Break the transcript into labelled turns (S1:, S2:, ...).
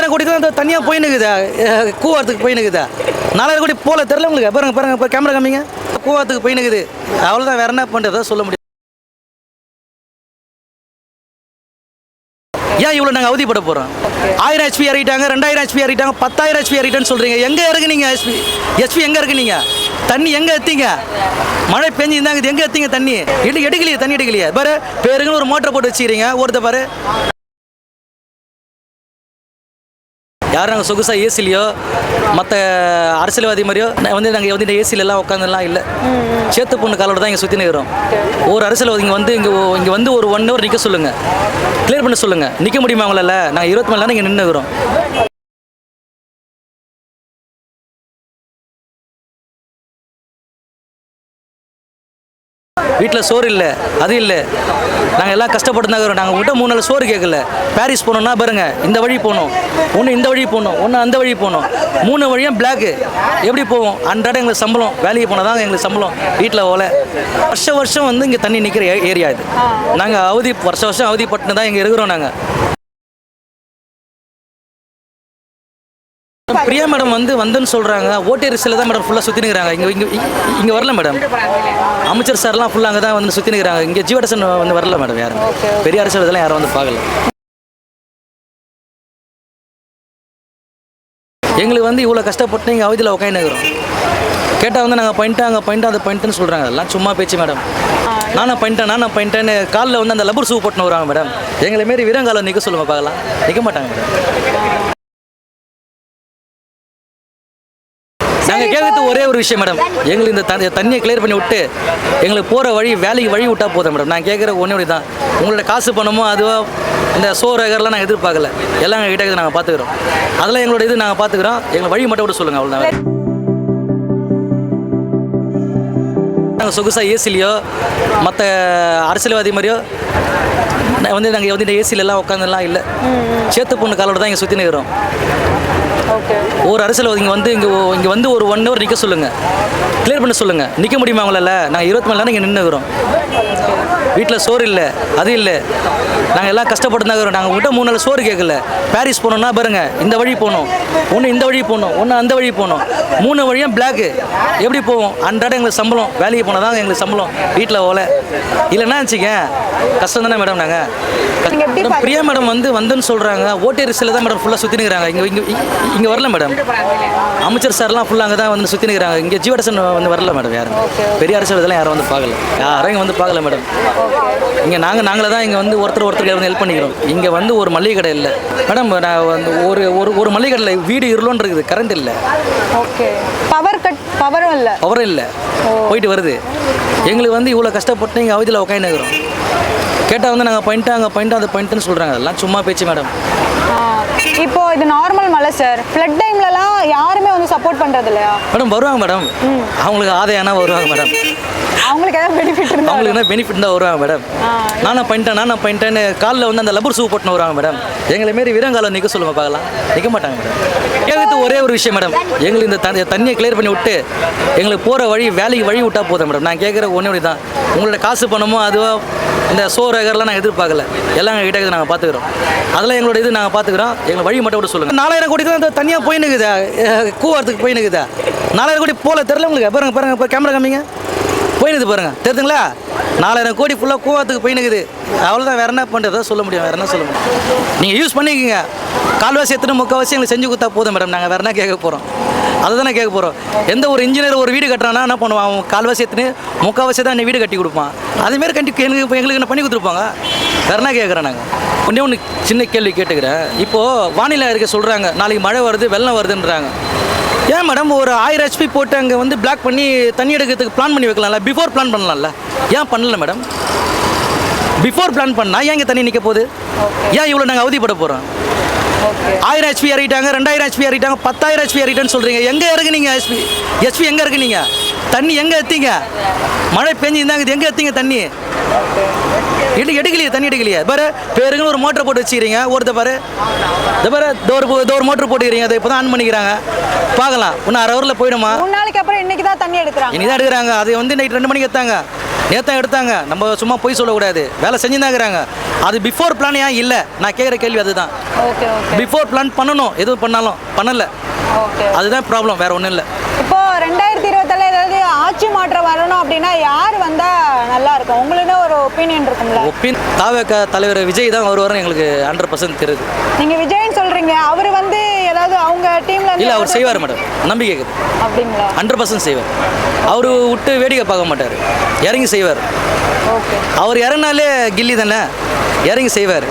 S1: 4000 கோடி தான் அந்த தனியாக போயினுக்குதா, கூவாரத்துக்கு போயினுக்குதா. 4000 கோடி போல தெரில உங்களுக்கு. பாருங்க இப்போ கேமரா காமிங்க. கூவாரத்துக்கு போயினுக்குது. அவ்வளோதான், வேற என்ன பண்ணுறதா சொல்ல முடியும். ஏன் இவ்வளோ நாங்கள் அவதிப்பட போகிறோம்? 1000 ஹெச்பி ஏறிட்டாங்க, 2000 ஹெச்பி ஏறிட்டாங்க, 10000 ஹெச்பி ஏறிட்டேன்னு சொல்கிறீங்க. எங்கே இருக்கு நீங்கள்? ஹெச்பி எங்கே இருக்கு நீங்கள்? தண்ணி எங்கே எத்தீங்க? மழை பெஞ்சு இருந்தாங்க, எங்கே எத்தீங்க தண்ணி? எடுக்கலையே, தண்ணி எடுக்கலையே. பாரு பேருக்குன்னு ஒரு மோட்டரை போட்டு வச்சுக்கிறீங்க. ஒருத்த பாரு யாரும் நாங்கள் சொகுசாக ஏசிலையோ மற்ற அரசியல்வாதி மாதிரியோ நாங்கள் இந்த ஏசிலெல்லாம் உட்காந்துலாம் இல்லை. சேத்து பொண்ணு காலோட தான் இங்கே சுற்றி நிற்கிறோம். ஒரு அரசியல்வாதி இங்கே வந்து ஒரு 1 hour நிற்க சொல்லுங்கள், கிளியர் பண்ண சொல்லுங்கள். நிற்க முடியுமா அவங்களால? நாங்கள் 24 மணி நேரம் இங்கே நின்றுக்கிறோம். வீட்டில் சோறு இல்லை, அது இல்லை. நாங்கள் எல்லாம் கஷ்டப்பட்டு தான் இருக்கிறோம். நாங்கள் விட்ட 3 நாள் சோறு கேட்கல. பாரிஸ் போனோம்னா பாருங்க, இந்த வழி போகணும், ஒன்று இந்த வழி போகணும், ஒன்று அந்த வழி போகணும். 3 வழியும் பிளாக்கு. எப்படி போவோம்? அன்றாடம் எங்களுக்கு சம்பளம், வேலைக்கு போனால் தான் எங்களுக்கு சம்பளம். வீட்டில் ஓலை. வருஷம் வந்து இங்கே தண்ணி நிற்கிற ஏரியா இது. நாங்கள் வருஷம் அவதிப்பட்டு தான் இங்கே இருக்கிறோம். நாங்கள் பிரியா மேடம் வந்துன்னு சொல்கிறாங்க. ஓட்டேரிசில் தான் மேடம் ஃபுல்லாக சுற்றி நிற்கிறாங்க. இங்கே வரல மேடம். அமைச்சர் சார்லாம் ஃபுல்லாக அங்கே தான் வந்து சுற்றி நிற்கிறாங்க. இங்கே ஜீவடசன் வந்து வரல மேடம். யாரும் பெரிய அரசியல் இதெல்லாம் யாரும் வந்து பார்க்கல. எங்களுக்கு வந்து இவ்வளோ கஷ்டப்பட்டு இங்கே அவதியில் உட்காந்துக்கிறோம். கேட்டால் வந்து நாங்கள் பண்ணிட்டோம் அதை பண்ணிட்டேன்னு சொல்கிறாங்க. அதெல்லாம் சும்மா பேச்சு மேடம். நானும் பண்ணிட்டேன்னு காலில் வந்து அந்த லப்பர் ஷூ போட்டுன்னு வராங்க மேடம். எங்களை மாரி வீரங்காலம் நிற்க சொல்லுங்கள் பார்க்கலாம். நிற்க மாட்டாங்க மேடம். நாங்கள் கேட்கறது ஒரே ஒரு விஷயம் மேடம், எங்களுக்கு இந்த தண்ணியை கிளியர் பண்ணி விட்டு எங்களுக்கு போகிற வேலைக்கு வழி விட்டால் போதும் மேடம். நான் கேட்குற ஒன்றே தான், உங்களோட காசு பணமோ அதுவோ இந்த சோறகர்லாம் நாங்கள் எதிர்பார்க்கல. எல்லாம் எங்கள் கிட்டே நாங்கள் பார்த்துக்குறோம். அதெல்லாம் எங்களோட இது நாங்கள் பார்த்துக்குறோம். எங்களை வழி மட்டும் விட சொல்லுங்கள், அவ்வளோதான். நாங்கள் சொகுசாக ஏசிலையோ மற்ற அரசியல்வாதி மாதிரியோ நாங்கள் இந்த ஏசிலெல்லாம் உட்காந்துலாம் இல்லை. சேத்து பொண்ணு காலோட தான் இங்கே சுற்றி நிற்கிறோம். ஒரு அரசியல்வாதி இங்கே வந்து ஒரு 1 hour நிற்க சொல்லுங்கள், கிளியர் பண்ண சொல்லுங்கள். நிற்க முடியுமா அவங்களால? நாங்கள் 24 மணி நேரம் இங்கே நின்றுக்கிறோம். வீட்டில் சோறு இல்லை, அது இல்லை. நாங்கள் எல்லாம் கஷ்டப்பட்டு தான் இருக்கிறோம். நாங்கள் விட்ட 3 நாள் சோறு கேட்கல. பாரிஸ் போனோம்னா பாருங்க, இந்த வழி போகணும், ஒன்று இந்த வழி போகணும், ஒன்று அந்த வழி போகணும். 3 வழியும் பிளாக்கு. எப்படி போவோம்? அன்றாடம் எங்களுக்கு சம்பளம், வேலைக்கு போனால் தான் எங்களுக்கு சம்பளம். வீட்டில் ஓலை இல்லைன்னா வச்சுக்க கஷ்டம் தானே மேடம். நாங்கள் பிரியா மேடம் வந்துன்னு சொல்கிறாங்க. ஓட்டேரிசில் தான் மேடம் ஃபுல்லாக சுற்றி நிற்கிறாங்க. இங்கே வரல மேடம். அமைச்சர் சார்லாம் ஃபுல்லாக அங்கே தான் வந்து சுற்றி நிற்கிறாங்க. இங்கே ஜீவடசன் வந்து வரல மேடம். யாரும் பெரிய அரசியல் இதெல்லாம் யாரும் வந்து பார்க்கல. யாரும் இங்கே வந்து பார்க்கல மேடம். இங்கே நாங்களே தான் இங்கே வந்து ஒருத்தருக்கு வந்து ஹெல்ப் பண்ணிக்கிறோம். இங்கே வந்து ஒரு மளிகை கடை இல்லை மேடம். நான் வந்து ஒரு மளிகை கடையில் வீடு இருளோன்னு இருக்குது, கரண்ட் இல்லை. பவரும் இல்லை, போயிட்டு வருது. எங்களுக்கு வந்து இவ்வளோ கஷ்டப்பட்டு இங்கே அவதியில் உட்காந்துக்கிறோம். கேட்டால் வந்து நாங்கள் பண்ணிட்டோம் அதை பண்ணிட்டேன்னு சொல்கிறாங்க. அதெல்லாம் சும்மா பேச்சு மேடம்.
S2: இப்போ இது நார்மல் மழை சார். ஃப்ளட் டைம்லலாம் யாருமே வந்து சப்போர்ட் பண்ணுறது இல்லையா
S1: மேடம்? வருவாங்க மேடம். அவங்களுக்கு ஆதாயம்னா வருவாங்க மேடம்.
S2: அவங்களுக்கு ஏதாவது பெனிஃபிட் இருந்தால்
S1: அவங்களுக்கு என்ன பெனிஃபிட் தான் வருவாங்க மேடம். நானும் பண்ணிட்டேன்னு காலில் வந்து அந்த லப்பர் ஷூ போட்டுன்னு வருவாங்க மேடம். எங்களை மாரி வீரங்காலம் நிற்க சொல்லுங்கள் பார்க்கலாம். நிற்க மாட்டாங்க மேடம். கேட்கறது ஒரே ஒரு விஷயம் மேடம், எங்களுக்கு இந்த தண்ணியை கிளியர் பண்ணி விட்டு எங்களுக்கு போகிற வேலைக்கு வழி விட்டால் போதும் மேடம். நான் கேட்குற ஒன்றே தான், உங்களோட காசு பணமோ அதுவோ இந்த சோறகர்லாம் நாங்கள் எதிர்பார்க்கல. எல்லாம் எங்கள் கிட்டே நாங்கள் பார்த்துக்குறோம். அதெல்லாம் எங்களோட இது நாங்கள் பார்த்துக்குறோம். எங்களை வழி மட்டும் விட சொல்லுங்கள். 4000 கோடி தான் அந்த தனியாக போயினுக்குதா, கூவாரத்துக்கு போயினுக்குதா. 4000 கோடி போல தெரில உங்களுக்கு. பாருங்க இப்போ கேமரா காமிங்க. போயினுது பாருங்க, தெரியுதுங்களா? 4000 கோடி ஃபுல்லாக கூவாரத்துக்கு போயினுக்குது. அவ்வளோதான், வேறு என்ன பண்ணுறதா சொல்ல முடியும். வேறு என்ன சொல்ல முடியும்? நீங்கள் யூஸ் பண்ணிக்கோங்க. கால்வாசி எத்தனை முக்கால்வாசி எங்களுக்கு செஞ்சு கொடுத்தா போதும் மேடம். நாங்கள் வேறு என்ன கேட்க போகிறோம்? அதை தானே கேட்க போகிறோம். எந்த ஒரு இன்ஜினியர் ஒரு வீடு கட்டுறான்னா என்ன பண்ணுவான்? அவன் கால்வாசி எத்தனை முக்கால்வாசி தான் வீடு கட்டி கொடுப்பான். அதேமாரி எங்களுக்கு என்ன பண்ணி கொடுத்துருப்பாங்க. வேறு என்ன கேட்குறேன்? நாங்கள் ஒன்று சின்ன கேள்வி கேட்டுக்கிறேன். இப்போது வானிலை அறிக்கை சொல்கிறாங்க, நாளைக்கு மழை வருது, வெள்ளம் வருதுன்றாங்க. ஏன் மேடம் ஒரு 1000 ஹெச்பி போட்டு அங்கே வந்து பிளாக் பண்ணி தண்ணி எடுக்கிறதுக்கு பிளான் பண்ணி வைக்கலாம்ல? பிஃபோர் பிளான் பண்ணலாம்ல? ஏன் பண்ணல மேடம்? பிஃபோர் பிளான் பண்ணால் ஏன் இங்கே தண்ணி நிற்க போகுது? ஏன் இவ்வளோ நாங்கள் அவதிப்பட போகிறோம்? 1000 ஹெச்பி ஏறிட்டாங்க, 2000 ஹெச்பி ஏறிட்டாங்க, 10000 ஹெச்பி ஏறிட்டேன்னு சொல்கிறீங்க. எங்கே இருக்கு நீங்கள்? ஹெச்பி எங்கே இருக்கு நீங்கள்? தண்ணி எங்கே எத்தீங்க? மழை பெஞ்சு இருந்தாங்க, எங்கே எத்தீங்க தண்ணி? எடுக்கலையே, தண்ணி எடுக்கலையே. பாரு பேருக்குன்னு ஒரு மோட்டரை போட்டு வச்சுக்கிறீங்க. ஒருத்த பாரு ஒரு மோட்டர் போட்டுக்கிறீங்க. அதை இப்போ தான் ஆன் பண்ணிக்கிறாங்க. பார்க்கலாம், இன்னும் 1/2 ஹவரில் போயிடுமா?
S2: 3 நாளைக்கு அப்புறம் இன்னைக்கு தான் தண்ணி எடுக்கிறாங்க.
S1: இன்னைக்கு தான் எடுக்கிறாங்க. அது வந்து நைட் 2 மணிக்கு எடுத்தாங்க. நேற்று எடுத்தாங்க, நம்ம சும்மா போய் சொல்லக்கூடாது, வேலை செஞ்சு தான் இருக்கிறாங்க. அது பிஃபோர் பிளான் ஏன் இல்லை, நான் கேட்குற கேள்வி அதுதான்.
S2: ஓகே ஓகே
S1: பிஃபோர் பிளான் பண்ணணும், எதுவும் பண்ணாலும் பண்ணலை,
S2: ஓகே.
S1: அதுதான் ப்ராப்ளம், வேறு ஒன்றும் இல்லை.
S2: இப்போ 2027 ஏதாவது ஆட்சி மாற்றம் வரணும் அப்படின்னா யார் வந்தா நல்லா இருக்கும்? உங்களுக்கு ஒரு ஒப்பீனியன் இருக்கும்ல?
S1: தாவேக தலைவர் விஜய் தான் வருவார்னு எங்களுக்கு 100% தெரியுது.
S2: நீங்க விஜய்னு சொல்றீங்க, அவர் வந்து ஏதாவது அவங்க டீம்ல
S1: இல்லை, அவர் செய்வார் மேடம், நம்பிக்கை இருக்குது.
S2: அப்படிங்களா?
S1: 100% செய்வார். அவர் விட்டு வேடிக்கை பார்க்க மாட்டார், இறங்கி செய்வார்.
S2: ஓகே.
S1: அவர் இறங்கினாலே கில்லி தானே, இறங்கி செய்வார்.